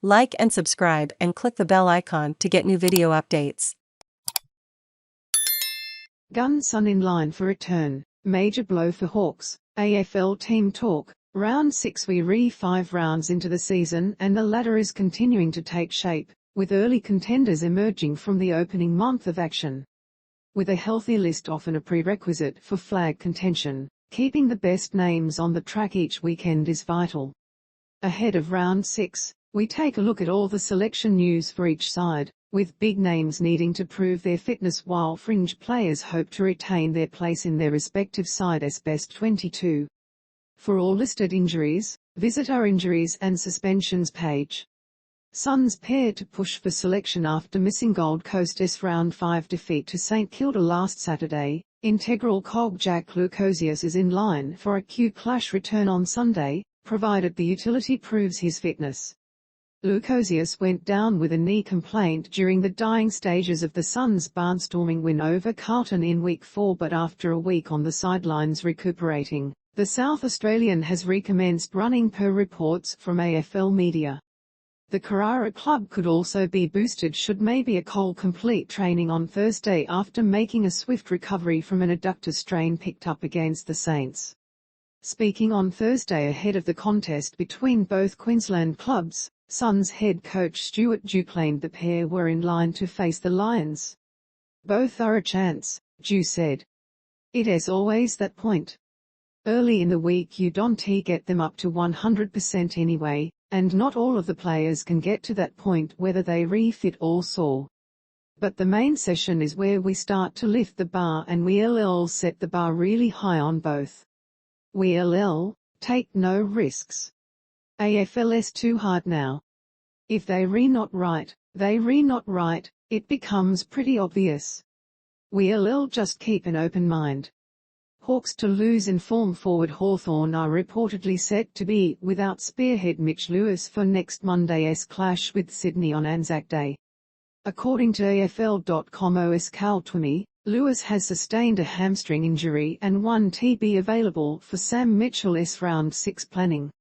Like and subscribe and click the bell icon to get new video updates. Gun Sun in line for return, major blow for Hawks, AFL Team Talk, Round 6. We're 5 rounds into the season and the ladder is continuing to take shape, with early contenders emerging from the opening month of action. With a healthy list often a prerequisite for flag contention, keeping the best names on the track each weekend is vital. Ahead of Round 6, we take a look at all the selection news for each side, with big names needing to prove their fitness while fringe players hope to retain their place in their respective side's best 22. For all listed injuries, visit our injuries and suspensions page. Suns pair to push for selection after missing Gold Coast's Round 5 defeat to St Kilda last Saturday. Integral cog Jack Lukosius is in line for a Q clash return on Sunday, provided the utility proves his fitness. Lukosius went down with a knee complaint during the dying stages of the Suns' barnstorming win over Carlton in Week 4, but after a week on the sidelines recuperating, the South Australian has recommenced running per reports from AFL Media. The Carrara club could also be boosted should Mabior Chol complete training on Thursday after making a swift recovery from an adductor strain picked up against the Saints. Speaking on Thursday ahead of the contest between both Queensland clubs, Suns head coach Stuart Dew claimed the pair were in line to face the Lions. "Both are a chance," Dew said. "It's always that point. Early in the week you don't get them up to 100% anyway, and not all of the players can get to that point whether they refit or sore. But the main session is where we start to lift the bar and we'll set the bar really high on both. We'll take no risks. AFL's too hard now. If they not right, it becomes pretty obvious. We'll just keep an open mind." Hawks to lose in form forward Hawthorn are reportedly set to be without spearhead Mitch Lewis for next Monday's clash with Sydney on Anzac Day. According to AFL.com's Cal Twomey, Lewis has sustained a hamstring injury and one TB available for Sam Mitchell's Round 6 planning.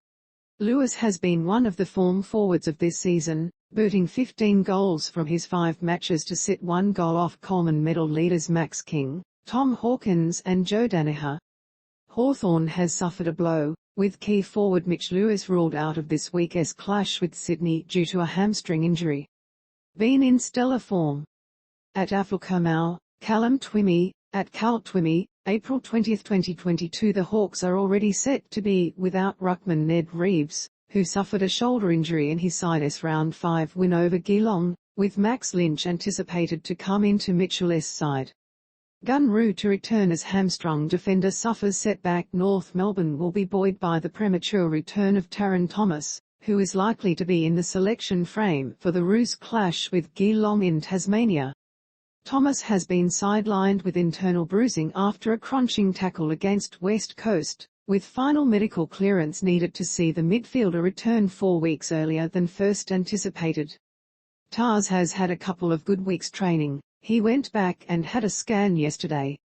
Lewis has been one of the form forwards of this season, booting 15 goals from his 5 matches to sit 1 goal off Coleman Medal leaders Max King, Tom Hawkins and Joe Daniher. Hawthorn has suffered a blow, with key forward Mitch Lewis ruled out of this week's clash with Sydney due to a hamstring injury. Been in stellar form. At AFL Callum Twomey, at Cal Twomey, April 20, 2022. The Hawks are already set to be without ruckman Ned Reeves, who suffered a shoulder injury in his side's Round 5 win over Geelong, with Max Lynch anticipated to come into Mitchell's side. Gunru to return as hamstrung defender suffers setback. North Melbourne will be buoyed by the premature return of Tarryn Thomas, who is likely to be in the selection frame for the Roos clash with Geelong in Tasmania. Thomas has been sidelined with internal bruising after a crunching tackle against West Coast, with final medical clearance needed to see the midfielder return 4 weeks earlier than first anticipated. Tars has had a couple of good weeks training. He went back and had a scan yesterday.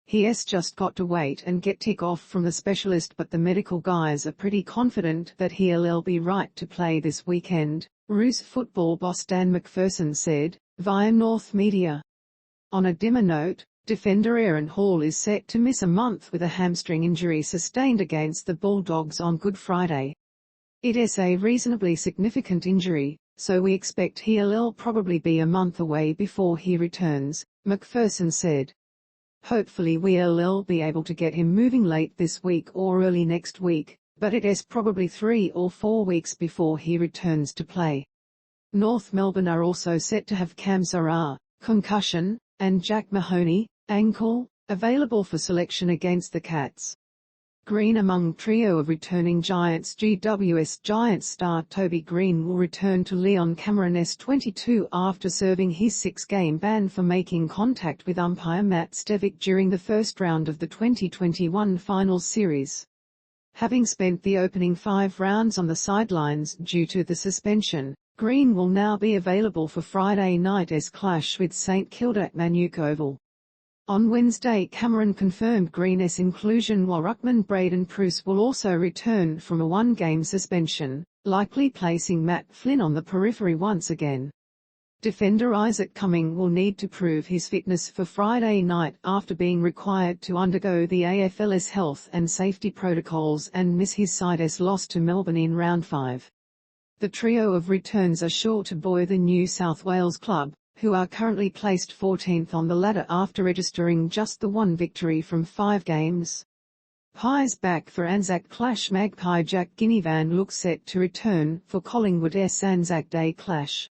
He's just got to wait and get tick off from the specialist, but the medical guys are pretty confident that he'll be right to play this weekend, Roos football boss Dan McPherson said, via North Media. On a dimmer note, defender Aaron Hall is set to miss a month with a hamstring injury sustained against the Bulldogs on Good Friday. It's a reasonably significant injury, so we expect he'll probably be a month away before he returns, McPherson said. Hopefully we'll be able to get him moving late this week or early next week, but it's probably 3 or 4 weeks before he returns to play. North Melbourne are also set to have Cam Zurhaar, concussion, and Jack Mahoney, ankle, available for selection against the Cats. Greene among trio of returning Giants GWS Giants star Toby Greene will return to Leon Cameron's 22 after serving his 6-game ban for making contact with umpire Matt Stevic during the first round of the 2021 finals series. Having spent the opening 5 rounds on the sidelines due to the suspension, Greene will now be available for Friday night's clash with St Kilda at Mabior Chol. On Wednesday, Cameron confirmed Greene's inclusion while ruckman Braden Preuss will also return from a one-game suspension, likely placing Matt Flynn on the periphery once again. Defender Isaac Cumming will need to prove his fitness for Friday night after being required to undergo the AFL's health and safety protocols and miss his side's loss to Melbourne in Round 5. The trio of returns are sure to buoy the New South Wales club, who are currently placed 14th on the ladder after registering just the one victory from 5 games. Pies back for Anzac clash. Magpie Jack Ginnivan looks set to return for Collingwood's Anzac Day clash.